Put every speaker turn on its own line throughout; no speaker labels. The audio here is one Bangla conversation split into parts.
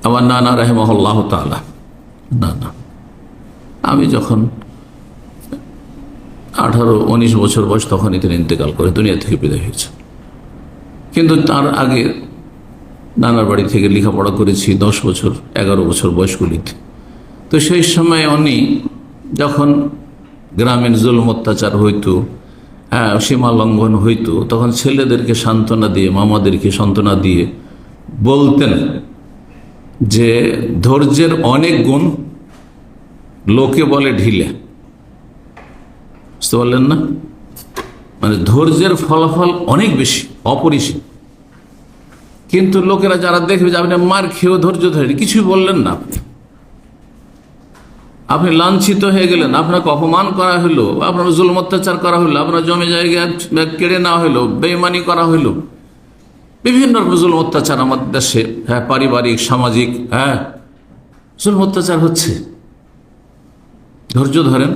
আমার নানা রাহিমাহুল্লাহ তাআলা, না আমি যখন 18-19 বছর বয়স তখনই তিনি ইন্তেকাল করে দুনিয়া থেকে বিদায় হয়েছে। কিন্তু তার আগে নানার বাড়ি থেকে লেখাপড়া করেছি 10 বছর 11 বছর বয়সগুলিতে। তো সেই সময় উনি যখন গ্রামীণ জুলুম অত্যাচার হইতো, সীমা লঙ্ঘন হইতো, তখন ছেলেদেরকে সান্ত্বনা দিয়ে, মামাদেরকে সান্ত্বনা দিয়ে বলতেন যে ধৈর্যের অনেক গুণ, লোকে বলে ঢিলে। বুঝতে পারলেন না? মানে ধৈর্যের ফলাফল অনেক বেশি, অপরিসীম। কিন্তু লোকেরা যারা দেখবে যে আপনি মার খেয়েও ধৈর্য ধরে কিছুই বললেন না, আপনি লাঞ্ছিত হয়ে গেলেন, আপনাকে অপমান করা হলো, আপনার জুলুম অত্যাচার করা হলো, আপনার জমি জায়গা কেড়ে নেওয়া হলো, বেঈমানি করা হলো, বিভিন্ন রকম জুলুম অত্যাচার আমাদের দেশে, পারিবারিক সামাজিক জুলুম অত্যাচার হচ্ছে। ধৈর্য ধরেন।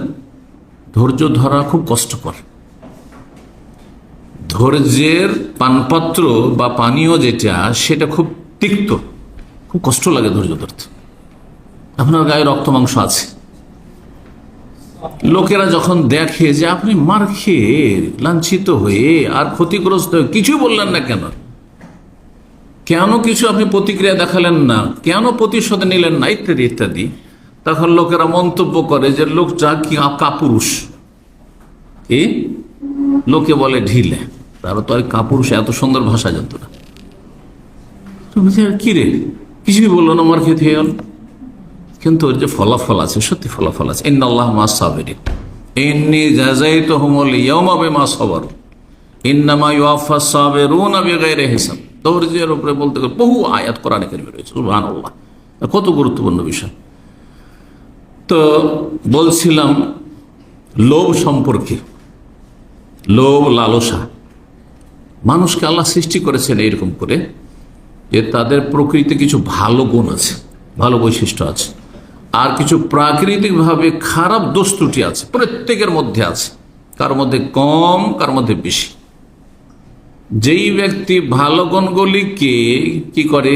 ধৈর্য ধরা খুব কষ্টকর। ধৈর্যের পানপাত্র বা পানীয় যেটা, সেটা খুব তিক্ত, খুব কষ্ট লাগে ধৈর্য ধরতে। আপনার গায়ে রক্ত মাংস আছে, লোকেরা যখন দেখে যে আপনি মার খেয়ে লাঞ্ছিত হয়ে আর ক্ষতিগ্রস্ত হয়ে কিছু বললেন না, কেন কিছু আপনি প্রতিক্রিয়া দেখালেন না, কেন প্রতিশোধ নিলেন না, ইত্যাদি ইত্যাদি, তখন লোকেরা মন্তব্য করে যে লোকটা কি কাপুরুষ, লোকে বলে ঢিলে। তারা তো আর কাপুরুষ এত সুন্দর ভাষা জানত না। কি রে, কিছুই বললো না, মার খেতে গেল। কিন্তু ওর যে ফলাফল আছে, সত্যি ফলাফল আছে। ইন্নাল্লাহ মা সাবিরিন, ইন্নী জাযাইতুহুমুল ইয়াওমা বিমা সাবারু ইন্নামা ইউওয়াফাস সাবিরুনা বিগাইরি হিসাব। ধৈর্যের উপরে বলতে গেলে বহু আয়াত কোরআনে কারিমে রয়েছে। সুবহানাল্লাহ, কত গুরুত্বপূর্ণ বিষয়। তো বলছিলাম লোভ সম্পর্কে। লোভ, লালসা, মানুষকে আল্লাহ সৃষ্টি করেছেন এইরকম করে যে তাদের প্রকৃতিতে কিছু ভালো গুণ আছে, ভালো বৈশিষ্ট্য আছে, আর কিছু প্রাকৃতিকভাবে খারাপ দোষ ত্রুটি আছে, প্রত্যেকের মধ্যে আছে, কার মধ্যে কম, কার মধ্যে বেশি। যেই ব্যক্তি ভালো গুণগুলিকে কি করে,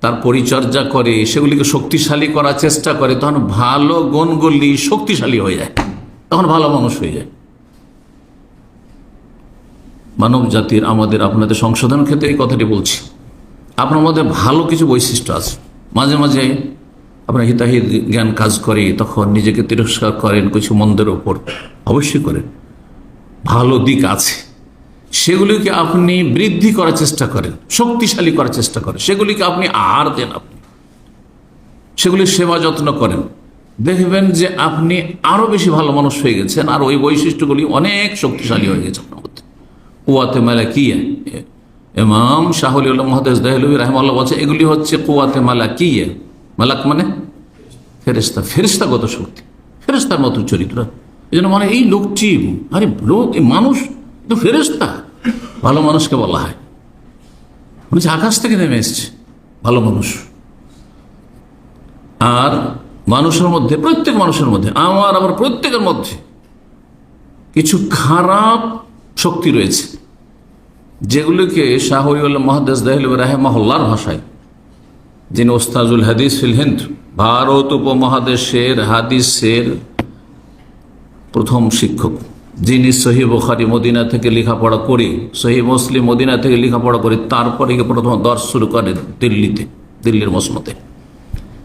তার পরিচর্যা করে, সেগুলিকে শক্তিশালী করার চেষ্টা করে, তখন ভালো গুণগুলি শক্তিশালী হয়ে যায়, তখন ভালো মানুষ হয়ে যায়। মানব জাতির, আমাদের আপনাদের সংশোধন ক্ষেত্রে এই কথাটি বলছি। আপনার মধ্যে ভালো কিছু বৈশিষ্ট্য আছে, মাঝে মাঝে আপনার হিতাহিত জ্ঞান কাজ করে, তখন নিজেকে তিরস্কার করেন কিছু মন্দের ওপর, অবশ্যই করেন। ভালো দিক আছে, সেগুলিকে আপনি বৃদ্ধি করার চেষ্টা করেন, শক্তিশালী করার চেষ্টা করেন, সেগুলিকে আপনি আহার দেন, আপনি সেগুলির সেবা যত্ন করেন, দেখবেন যে আপনি আরো বেশি ভালো মানুষ হয়ে গেছেন, আর ওই বৈশিষ্ট্যগুলি অনেক শক্তিশালী হয়ে গেছে আপনার মধ্যে। কুওয়াতে মালাকিয়া, ইমাম শাহ ওলিউল্লাহ মুহাদ্দিস দেহলভী রাহিমাহুল্লাহ বলছে এগুলি হচ্ছে কুওয়াতে মালাকিয়া। মালাক মানে ফেরেশতা, ফেরেশতাগত শক্তি, ফেরেশতার মতো চরিত্র। এই জন্য মানে এই লোকটি, আরে লোক, এই মানুষ তো ফেরেশতা, ভালো মানুষকে বলা হয়। মানে আকাশ থেকে নেমে এসছে ভালো মানুষ। আর মানুষের মধ্যে, প্রত্যেক মানুষের মধ্যে, আবার প্রত্যেকের মধ্যে কিছু খারাপ শক্তি রয়েছে, যেগুলোকে শাহ ওলিউল্লাহ মুহাদ্দিস দেহলভী রাহিমাহুল্লাহর ভাষায়, যিনি ওস্তাজুল হাদিস ফিল হিন্দ, ভারত উপমহাদেশের হাদিসের প্রথম শিক্ষক, যিনি সহিহ বুখারী মদিনা থেকে লেখাপড়া করে, সহিহ মুসলিম মদিনা থেকে লেখাপড়া করে, তারপরে প্রথম দর্স শুরু করেন দিল্লিতে, দিল্লির মসনদে।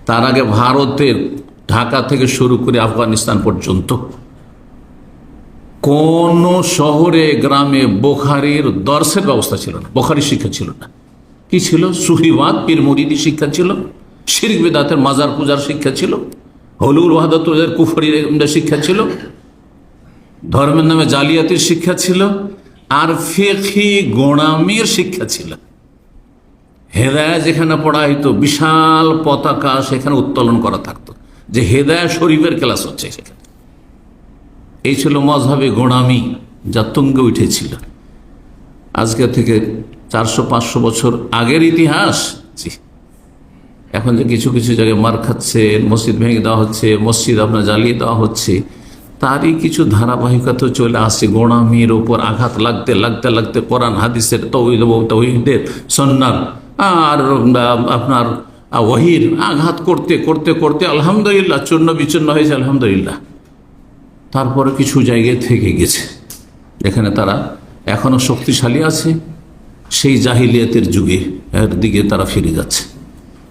তার আগে ভারতের ঢাকা থেকে শুরু করে আফগানিস্তান পর্যন্ত কোন শহরে গ্রামে বুখারীর দর্সের ব্যবস্থা ছিল না, বুখারী শিক্ষা ছিল না। কি ছিল? সুফিবাদ, পীর মুরিদি শিক্ষা ছিল, শিরক বিদআতের মাজার পূজার শিক্ষা ছিল, হুলুল ওয়াহদাতুল কুফরি শিক্ষা ছিল, ধর্মের নামে জালিয়াতির শিক্ষা ছিল, আর ফিকহি গোঁড়ামির শিক্ষা ছিল। হেদায়া যেখানে পড়া হইতো, বিশাল পতাকা সেখানে উত্তোলন করা থাকতো যে হেদায়া শরীফের ক্লাস হচ্ছে সেখানে। এই ছিল মজহাবে গোঁড়ামি, যা তুঙ্গে উঠেছিল। আজকে থেকে 400-500 বছর আগের ইতিহাস। জি, এখন যে কিছু কিছু জায়গায় মার খাচ্ছে, মসজিদ ভেঙে দেওয়া হচ্ছে, মসজিদ আপনার জ্বালিয়ে দেওয়া হচ্ছে, তারই কিছু ধারাবাহিকতা চলে আসছে। গোঁড়ামির ওপর আঘাত লাগতে লাগতে লাগতে কোরআন হাদিসের, তৌহিদের, সুন্নাহর আর আপনার ওয়াহির আঘাত করতে করতে করতে আলহামদুলিল্লাহ চূর্ণ বিচূর্ণ হয়েছে, আলহামদুলিল্লাহ। তারপরে কিছু জায়গায় থেকে গেছে, এখানে তারা এখনো শক্তিশালী আছে, সেই জাহিলিয়াতের যুগে এর দিকে তারা ফিরে যাচ্ছে,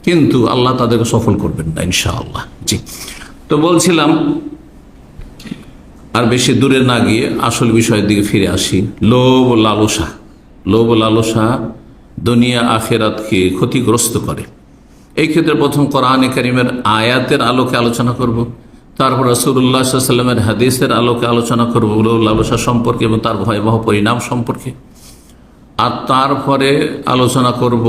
কিন্তু আল্লাহ তাদেরকে সফল করবেন না ইনশাআল্লাহ। জি, তো বলছিলাম আর বেশি দূরে না গিয়ে আসল বিষয়ের দিকে ফিরে আসি। লোভ লালসা, লোভ লালসা দুনিয়া আখেরাতকে ক্ষতিগ্রস্ত করে। এই ক্ষেত্রে প্রথম কোরআনে কারীমের আয়াতের আলোকে আলোচনা করব, তারপর রাসূলুল্লাহ সাল্লাল্লাহু আলাইহি ওয়াসাল্লামের হাদিসের আলোকে আলোচনা করব লোভ লালসা সম্পর্কে এবং তার ভয়াবহ পরিণাম সম্পর্কে। আর তারপরে আলোচনা করব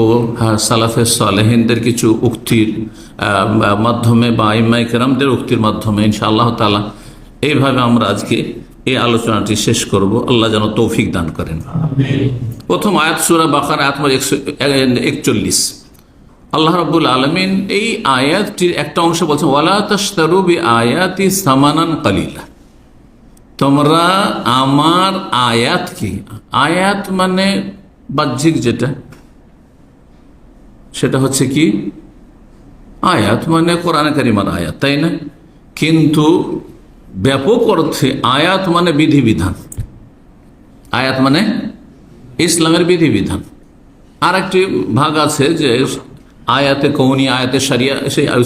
সালাফে সালেহিনদের কিছু উক্তির মাধ্যমে বা আইম্মায়ে কেরামদের উক্তির মাধ্যমে ইনশাআল্লাহ তাআলা। এইভাবে আমরা আজকে এই আলোচনাটি শেষ করব, আল্লাহ যেন তৌফিক দান করেন। প্রথম আয়াত সূরা বাকারা আয়াত নম্বর 41। আল্লাহ রাব্বুল আলামিন এই আয়াতটির একটা অংশ বলছেন, ওয়ালা তাশতারু বিআয়াতি সামানান কালিলা, তোমরা আমার আয়াত কি, আয়াত মানে বাহ্যিক যেটা, সেটা হচ্ছে কি আয়াত মানে কোরআনে কারিমার আয়াত, তাই না? কিন্তু ব্যাপক অর্থে আয়াত মানে বিধিবিধান, আয়াত মানে ইসলামের বিধিবিধান। আর একটি ভাগ আছে যে আয়াতে কৌনি, আয়াতে শরিয়া,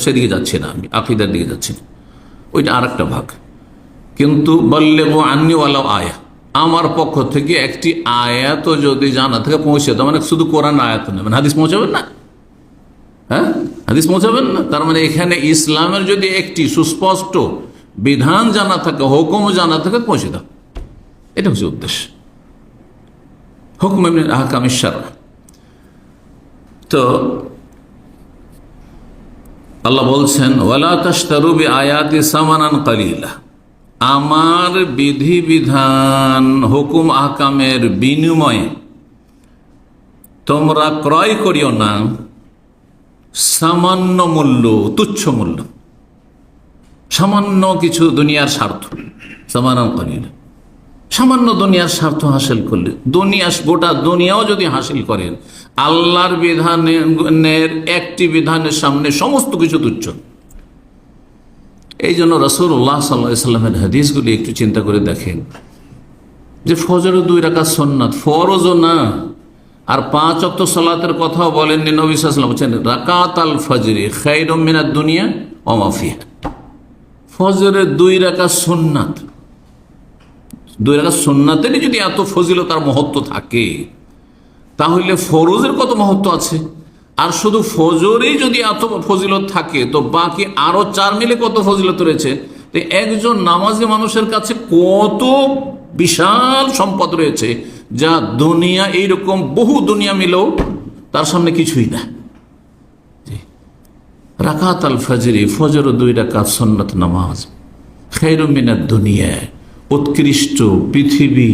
সেদিকে যাচ্ছি না আমি, আকীদার দিকে যাচ্ছি না, ওইটা আর একটা ভাগ। কিন্তু বল্লেগু আন্নি ওয়ালাউ আয়া, আমার পক্ষ থেকে একটি আয়াতও যদি জানা থেকে পৌঁছে দাও, মানে শুধু কোরআন আয়াত না, মানে হাদিস পৌঁছাবেন না, হ্যাঁ হাদিস পৌঁছাবেন না। তার মানে এখানে ইসলামের যদি একটি সুস্পষ্ট বিধান জানা থাকে, হুকুম জানা থাকে, পৌঁছে দাও, এটা হচ্ছে উদ্দেশ্য, হুকম মিন আহকামিশ শারআ। তো আল্লাহ বলছেন, ওয়ালা তাশতারু বিআয়াতি সামানান কালিলা, আমার বিধিবিধান হুকুম আহকামের বিনিময়ে তোমরা ক্রয় করিও না সামান্য মূল্য, তুচ্ছ মূল্য, সামান্য কিছু দুনিয়ার স্বার্থ, সামানান কালিলা, সামান্য দুনিয়ার স্বার্থ হাসিল করলে, গোটা দুনিয়াও যদি হাসিল করেন, আল্লাহর বিধানের একটি বিধানের সামনে সমস্ত কিছু তুচ্ছ। এই জন্য রাসূলুল্লাহ সাল্লাল্লাহু আলাইহি ওয়াসাল্লামের হাদিসগুলি একটু চিন্তা করে দেখেন, যে ফজরের 2 রাকাত সুন্নাত, ফরজও না, আর 5 ওয়াক্ত সালাতের কথাও বলেননি নবী সাল্লাল্লাহু আলাইহি ওয়াসাল্লাম, বলেছেন রাকাতাল ফজরি খায়রুম মিনাদ দুনিয়া ওয়া মা ফিহা। ফজরের 2 রাকাত সুন্নাত, 2 রাকাত সুন্নাতেরই যদি এত ফজিলত আর মহত্ব থাকে, তাহলে ফরজের কত মহত্ব আছে। আর শুধু ফজরেই যদি এত ফজিলত থাকে, তো বাকি আরো 4 মিলে কত ফজিলত রয়েছে। তো একজন নামাজি মানুষের কাছে কত বিশাল সম্পদ রয়েছে, যা দুনিয়া, এইরকম বহু দুনিয়া মিলেও তার সামনে কিছুই না। রাকাত আল ফজরি, ফজর 2 রাকাত সুন্নাত নামাজ, খায়রুম মিনাদ দুনিয়া, উৎকৃষ্ট পৃথিবী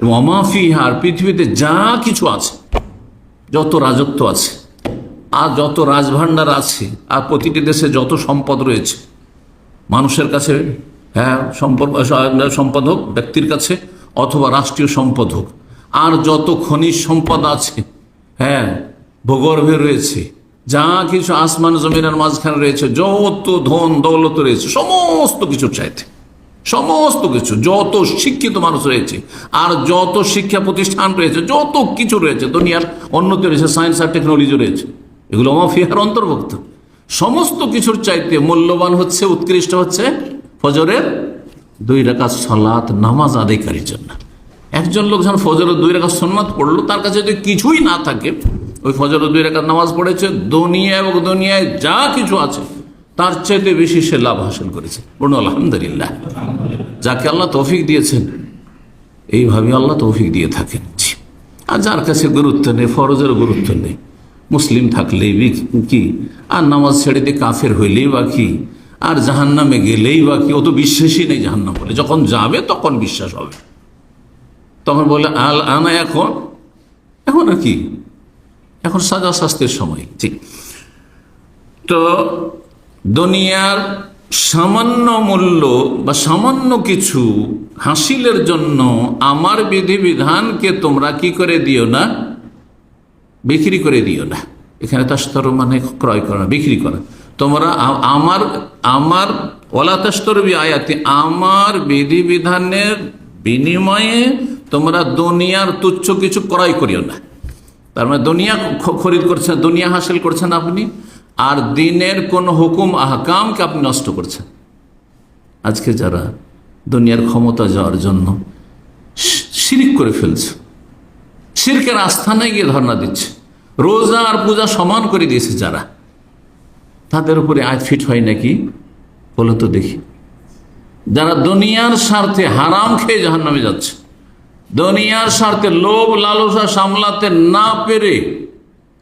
এবং ওয়া ফিহা, পৃথিবীতে যা কিছু আছে, যত রাজত্ব আছে আর যত রাজভাণ্ডার আছে, আর প্রতিটি দেশে যত সম্পদ রয়েছে মানুষের কাছে, হ্যাঁ সম্পদ হোক ব্যক্তির কাছে অথবা রাষ্ট্রীয় সম্পদ হোক, আর যত খনিজ সম্পদ আছে, হ্যাঁ ভূগর্ভে রয়েছে, যা কিছু আসমান জমিনের মাঝখানে রয়েছে, যত ধন দৌলত রয়েছে, সমস্ত কিছুর চাইতে, সমস্ত কিছু, যত শিক্ষিত মানুষ রয়েছে আর যত শিক্ষা প্রতিষ্ঠান রয়েছে, যত কিছু রয়েছে, দুনিয়ার উন্নতি রয়েছে, সায়েন্স আর টেকনোলজি রয়েছে, এগুলো ওয়া ফিহার অন্তর্ভুক্ত। সমস্ত কিছুর চাইতে মূল্যবান হচ্ছে, উৎকৃষ্ট হচ্ছে ফজরের 2 রাকাত সালাত নামাজ আদায়কারীর জন্য। একজন লোক যখন ফজরের 2 রাকাত সুন্নাত পড়লো, তার কাছে যদি কিছুই না থাকে, ওই ফজরের 2 রাকাত নামাজ পড়েছে, দুনিয়া এবং দুনিয়ায় যা কিছু আছে তার চাইতে বেশি সে লাভ হাসিল করেছে। বলুন আলহামদুলিল্লাহ। যাকে আল্লাহ তৌফিক দিয়েছেন, এইভাবে আল্লাহ তৌফিক দিয়ে থাকেন। আর যার কাছে গুরুত্ব নেই, ফরজের গুরুত্ব নেই, মুসলিম থাকলেই কি, আর নামাজ ছেড়ে দিয়ে কাফের হইলেই বা কি, আর জাহান্নামে গেলেই বা কি, ও তো বিশ্বাসই নেই জাহান্নাম বলে। যখন যাবে তখন বিশ্বাস হবে, তখন বলে আল আনা, এখন আর কি, এখন সাজা শাস্তির সময়। ঠিক। তো দুনিয়ার সামান্য মূল্য বা সামান্য কিছু হাসিলের জন্য আমার বিধিবিধানকে তোমরা কি করে দিও না, বিক্রি করে দিও না। এখানে তাশতারু মানে ক্রয় করা, বিক্রি করা। তোমরা আমার ওয়ালা তাশতারু বিআয়াতি, আমার বিধিবিধানের বিনিময়ে তোমরা দুনিয়ার তুচ্ছ কিছু ক্রয় করিও না। তার মানে দুনিয়া খরিদ করছেন, দুনিয়া হাসিল করছেন আপনি, আর দিনের কোন হুকুম আহকামকে আপনি নষ্ট করছেন। আজকে যারা দুনিয়ার ক্ষমতা যাওয়ার জন্য শিরক করে ফেলছে, শিরকের আস্থানায় গিয়ে ধর্ণা দিচ্ছে, রোজা আর পূজা সমান করে দিয়েছে যারা, তাদের উপরে আয়াত ফিট হয় নাকি বলো তো দেখি? যারা দুনিয়ার স্বার্থে হারাম খেয়ে জাহান্নামে যাচ্ছে, দুনিয়ার স্বার্থে লোভ লালসা সামলাতে না পেরে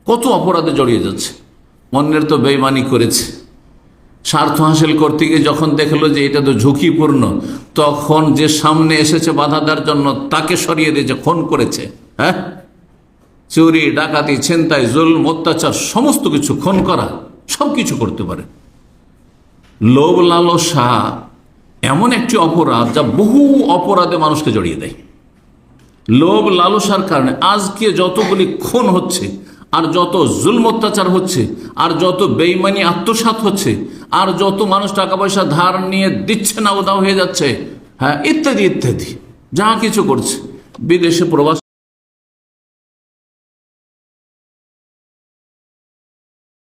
কত অপরাধে জড়িয়ে যাচ্ছে। অন্যের তো বেঈমানি করেছে, স্বার্থ হাসিল করতে গিয়ে যখন দেখলো যে এটা তো ঝুঁকিপূর্ণ, তখন যে সামনে এসেছে বাধা দেওয়ার জন্য তাকে সরিয়ে দিয়েছে, খুন করেছে। হ্যাঁ, চুরি ডাকাতি ছিনতাই জুলম অত্যাচার সমস্ত কিছু, খুন করা, সব কিছু করতে পারে। লোভ লালসা এমন একটি অপরাধ যা বহু অপরাধে মানুষকে জড়িয়ে দেয়। লোভ লালসার কারণে আজকে যতগুলি খুন হচ্ছে, আর যত জুলম অত্যাচার হচ্ছে, আর যত বেঈমানি আত্মসাৎ হচ্ছে, আর যত মানুষ টাকা পয়সা ধার নিয়ে দিচ্ছে না, উদাও হয়ে যাচ্ছে, হ্যাঁ, ইত্যাদি ইত্যাদি যা কিছু করছে, বিদেশে প্রবাস